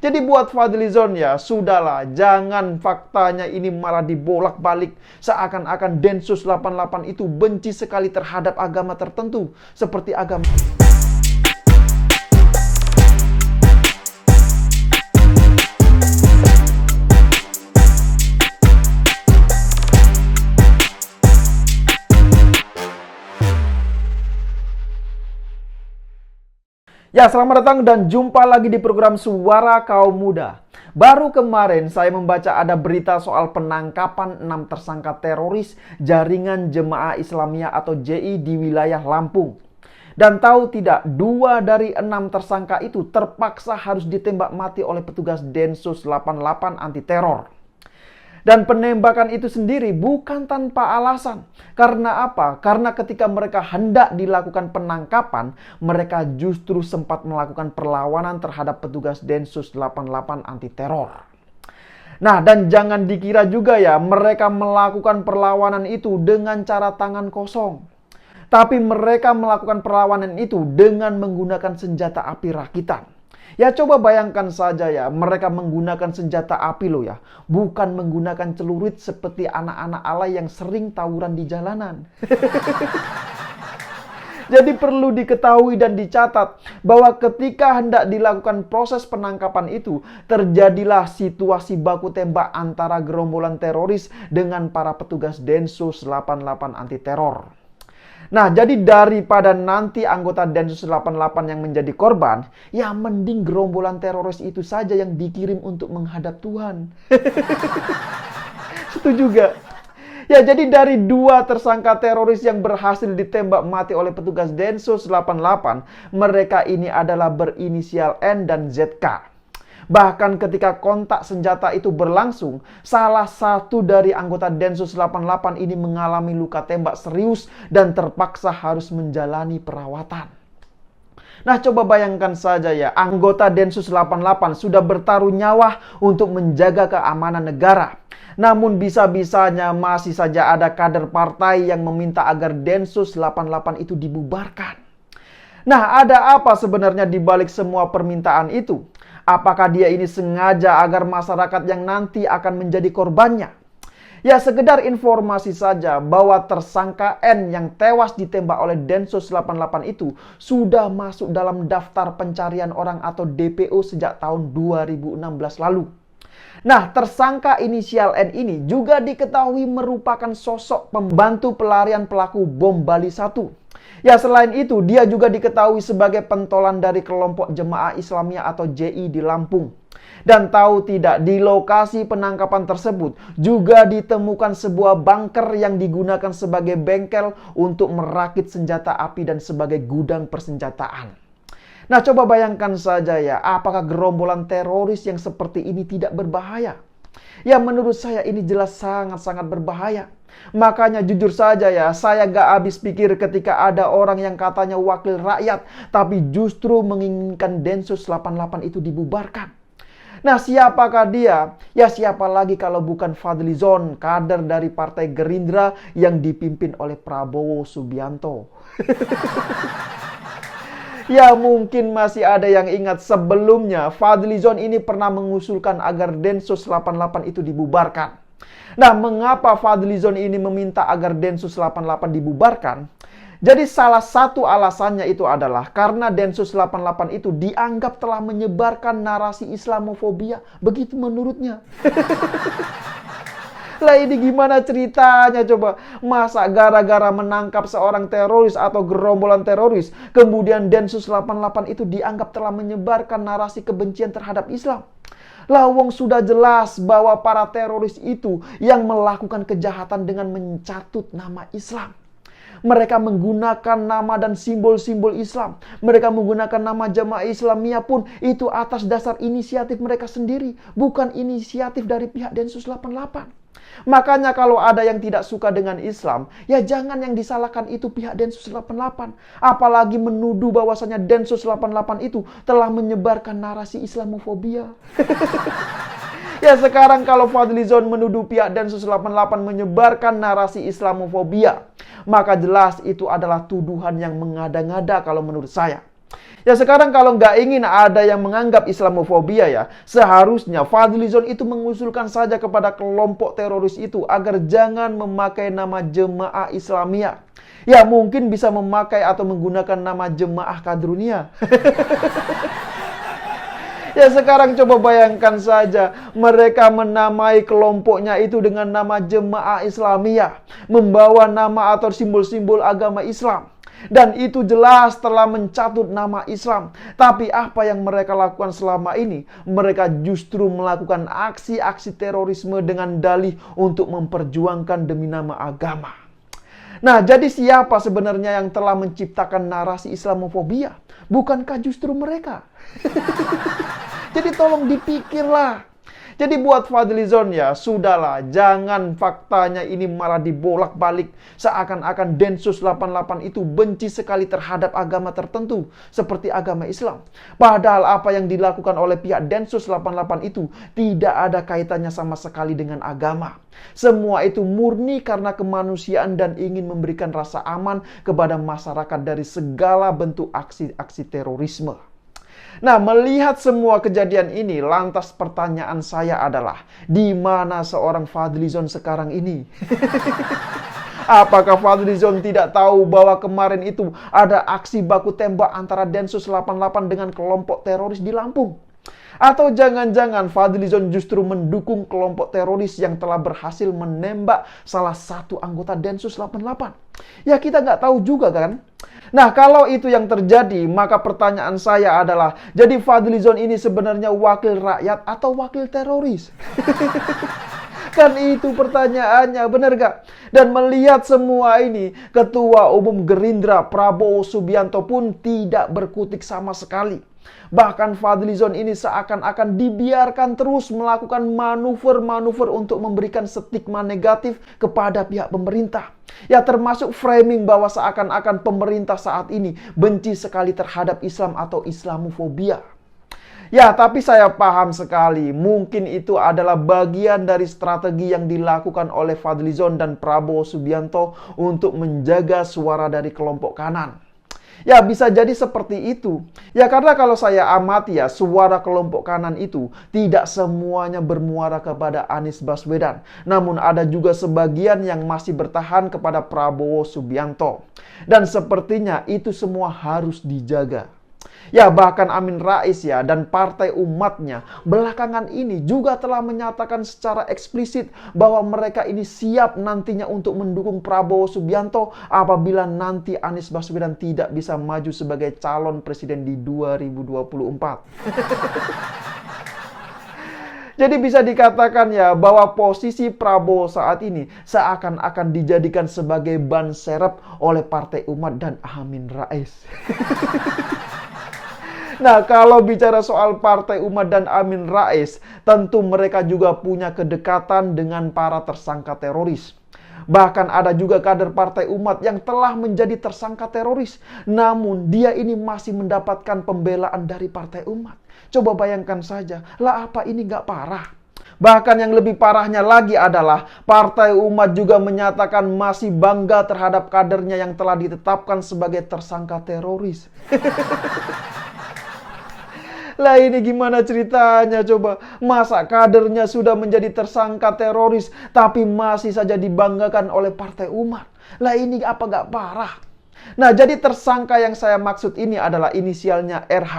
Jadi buat Fadlizon ya, sudahlah, jangan faktanya ini malah dibolak-balik. Seakan-akan Densus 88 itu benci sekali terhadap agama tertentu, seperti agama... Ya, selamat datang dan jumpa lagi di program Suara Kaum Muda. Baru kemarin saya membaca ada berita soal penangkapan 6 tersangka teroris Jaringan Jemaah Islamiyah atau JI di wilayah Lampung. Dan tahu tidak, 2 dari 6 tersangka itu terpaksa harus ditembak mati oleh petugas Densus 88 anti teror. Dan penembakan itu sendiri bukan tanpa alasan. Karena apa? Karena ketika mereka hendak dilakukan penangkapan, mereka justru sempat melakukan perlawanan terhadap petugas Densus 88 anti teror. Nah, dan jangan dikira juga ya, mereka melakukan perlawanan itu dengan cara tangan kosong. Tapi mereka melakukan perlawanan itu dengan menggunakan senjata api rakitan. Ya, coba bayangkan saja ya, mereka menggunakan senjata api loh ya. Bukan menggunakan celurit seperti anak-anak alay yang sering tawuran di jalanan. Jadi perlu diketahui dan dicatat bahwa ketika hendak dilakukan proses penangkapan itu, terjadilah situasi baku tembak antara gerombolan teroris dengan para petugas Densus 88 anti teror. Nah, jadi daripada nanti anggota Densus 88 yang menjadi korban, ya mending gerombolan teroris itu saja yang dikirim untuk menghadap Tuhan. Setuju gak? Ya, jadi dari 2 tersangka teroris yang berhasil ditembak mati oleh petugas Densus 88, mereka ini adalah berinisial N dan ZK. Bahkan ketika kontak senjata itu berlangsung, salah satu dari anggota Densus 88 ini mengalami luka tembak serius dan terpaksa harus menjalani perawatan. Nah, coba bayangkan saja ya, anggota Densus 88 sudah bertaruh nyawa untuk menjaga keamanan negara. Namun bisa-bisanya masih saja ada kader partai yang meminta agar Densus 88 itu dibubarkan. Nah, ada apa sebenarnya di balik semua permintaan itu? Apakah dia ini sengaja agar masyarakat yang nanti akan menjadi korbannya? Ya, sekedar informasi saja bahwa tersangka N yang tewas ditembak oleh Densus 88 itu sudah masuk dalam daftar pencarian orang atau DPO sejak tahun 2016 lalu. Nah, tersangka inisial N ini juga diketahui merupakan sosok pembantu pelarian pelaku bom Bali 1. Ya, selain itu, dia juga diketahui sebagai pentolan dari kelompok Jemaah Islamiyah atau JI di Lampung. Dan tahu tidak, di lokasi penangkapan tersebut juga ditemukan sebuah bunker yang digunakan sebagai bengkel untuk merakit senjata api dan sebagai gudang persenjataan. Nah, coba bayangkan saja ya, apakah gerombolan teroris yang seperti ini tidak berbahaya? Ya, menurut saya ini jelas sangat-sangat berbahaya. Makanya jujur saja ya, saya gak habis pikir ketika ada orang yang katanya wakil rakyat, tapi justru menginginkan Densus 88 itu dibubarkan. Nah, siapakah dia? Ya, siapa lagi kalau bukan Fadlizon, kader dari Partai Gerindra yang dipimpin oleh Prabowo Subianto. Ya, mungkin masih ada yang ingat sebelumnya Fadlizon ini pernah mengusulkan agar Densus 88 itu dibubarkan. Nah, mengapa Fadlizon ini meminta agar Densus 88 dibubarkan? Jadi salah satu alasannya itu adalah karena Densus 88 itu dianggap telah menyebarkan narasi Islamofobia. Begitu menurutnya. Lah, ini gimana ceritanya coba? Masa gara-gara menangkap seorang teroris atau gerombolan teroris, kemudian Densus 88 itu dianggap telah menyebarkan narasi kebencian terhadap Islam? Lah, wong sudah jelas bahwa para teroris itu yang melakukan kejahatan dengan mencatut nama Islam. Mereka menggunakan nama dan simbol-simbol Islam. Mereka menggunakan nama Jemaah Islamiyah pun itu atas dasar inisiatif mereka sendiri, bukan inisiatif dari pihak Densus 88. Makanya kalau ada yang tidak suka dengan Islam, ya jangan yang disalahkan itu pihak Densus 88. Apalagi menuduh bahwasanya Densus 88 itu telah menyebarkan narasi Islamofobia. Ya, sekarang kalau Fadlizon menuduh pihak Densus 88 menyebarkan narasi Islamofobia, maka jelas itu adalah tuduhan yang mengada-ngada kalau menurut saya. Ya sekarang kalau nggak ingin ada yang menganggap Islamofobia ya, seharusnya Fadlizon itu mengusulkan saja kepada kelompok teroris itu agar jangan memakai nama Jemaah Islamiyah. Ya mungkin bisa memakai atau menggunakan nama Jemaah Kadrunia. Ya sekarang coba bayangkan saja, mereka menamai kelompoknya itu dengan nama Jemaah Islamiyah, membawa nama atau simbol-simbol agama Islam. Dan itu jelas telah mencatut nama Islam. Tapi apa yang mereka lakukan selama ini? Mereka justru melakukan aksi-aksi terorisme dengan dalih untuk memperjuangkan demi nama agama. Nah, jadi siapa sebenarnya yang telah menciptakan narasi Islamofobia? Bukankah justru mereka? Jadi tolong dipikirlah. Jadi buat Fadlizon ya, sudahlah, jangan faktanya ini malah dibolak-balik seakan-akan Densus 88 itu benci sekali terhadap agama tertentu seperti agama Islam. Padahal apa yang dilakukan oleh pihak Densus 88 itu tidak ada kaitannya sama sekali dengan agama. Semua itu murni karena kemanusiaan dan ingin memberikan rasa aman kepada masyarakat dari segala bentuk aksi-aksi terorisme. Nah, melihat semua kejadian ini, lantas pertanyaan saya adalah, di mana seorang Fadlizon sekarang ini? Apakah Fadlizon tidak tahu bahwa kemarin itu ada aksi baku tembak antara Densus 88 dengan kelompok teroris di Lampung? Atau jangan-jangan Fadlizon justru mendukung kelompok teroris yang telah berhasil menembak salah satu anggota Densus 88? Ya kita nggak tahu juga kan? Nah, kalau itu yang terjadi, maka pertanyaan saya adalah, jadi Fadlizon ini sebenarnya wakil rakyat atau wakil teroris? Kan itu pertanyaannya, benar gak? Dan melihat semua ini, Ketua Umum Gerindra Prabowo Subianto pun tidak berkutik sama sekali. Bahkan Fadlizon ini seakan-akan dibiarkan terus melakukan manuver-manuver untuk memberikan stigma negatif kepada pihak pemerintah. Ya termasuk framing bahwa seakan-akan pemerintah saat ini benci sekali terhadap Islam atau Islamofobia. Ya, tapi saya paham sekali, mungkin itu adalah bagian dari strategi yang dilakukan oleh Fadlizon dan Prabowo Subianto untuk menjaga suara dari kelompok kanan. Ya, bisa jadi seperti itu. Ya, karena kalau saya amati ya, suara kelompok kanan itu tidak semuanya bermuara kepada Anies Baswedan. Namun ada juga sebagian yang masih bertahan kepada Prabowo Subianto. Dan sepertinya itu semua harus dijaga. Ya bahkan Amin Rais ya dan partai umatnya belakangan ini juga telah menyatakan secara eksplisit bahwa mereka ini siap nantinya untuk mendukung Prabowo Subianto apabila nanti Anies Baswedan tidak bisa maju sebagai calon presiden di 2024. Jadi bisa dikatakan ya bahwa posisi Prabowo saat ini seakan-akan dijadikan sebagai ban serep oleh Partai Umat dan Amin Rais. Nah, kalau bicara soal Partai Umat dan Amin Rais, tentu mereka juga punya kedekatan dengan para tersangka teroris. Bahkan ada juga kader Partai Umat yang telah menjadi tersangka teroris. Namun dia ini masih mendapatkan pembelaan dari Partai Umat. Coba bayangkan saja, lah apa ini nggak parah? Bahkan yang lebih parahnya lagi adalah Partai Umat juga menyatakan masih bangga terhadap kadernya yang telah ditetapkan sebagai tersangka teroris. Lah ini gimana ceritanya coba? Masa kadernya sudah menjadi tersangka teroris tapi masih saja dibanggakan oleh Partai Umat? Lah ini apa gak parah? Nah jadi tersangka yang saya maksud ini adalah inisialnya RH.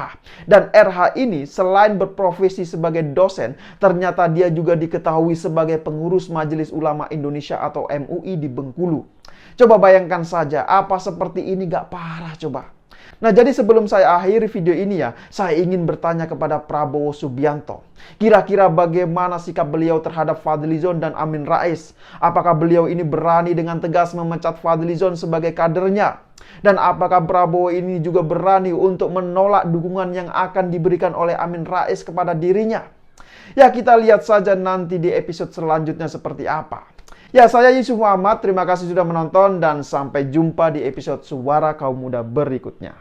Dan RH ini selain berprofesi sebagai dosen, ternyata dia juga diketahui sebagai pengurus Majelis Ulama Indonesia atau MUI di Bengkulu. Coba bayangkan saja, apa seperti ini gak parah coba? Nah jadi sebelum saya akhiri video ini ya, saya ingin bertanya kepada Prabowo Subianto. Kira-kira bagaimana sikap beliau terhadap Fadlizon dan Amin Rais? Apakah beliau ini berani dengan tegas memecat Fadlizon sebagai kadernya? Dan apakah Prabowo ini juga berani untuk menolak dukungan yang akan diberikan oleh Amin Rais kepada dirinya? Ya kita lihat saja nanti di episode selanjutnya seperti apa. Ya, saya Yusuf Muhammad, terima kasih sudah menonton dan sampai jumpa di episode Suara Kaum Muda berikutnya.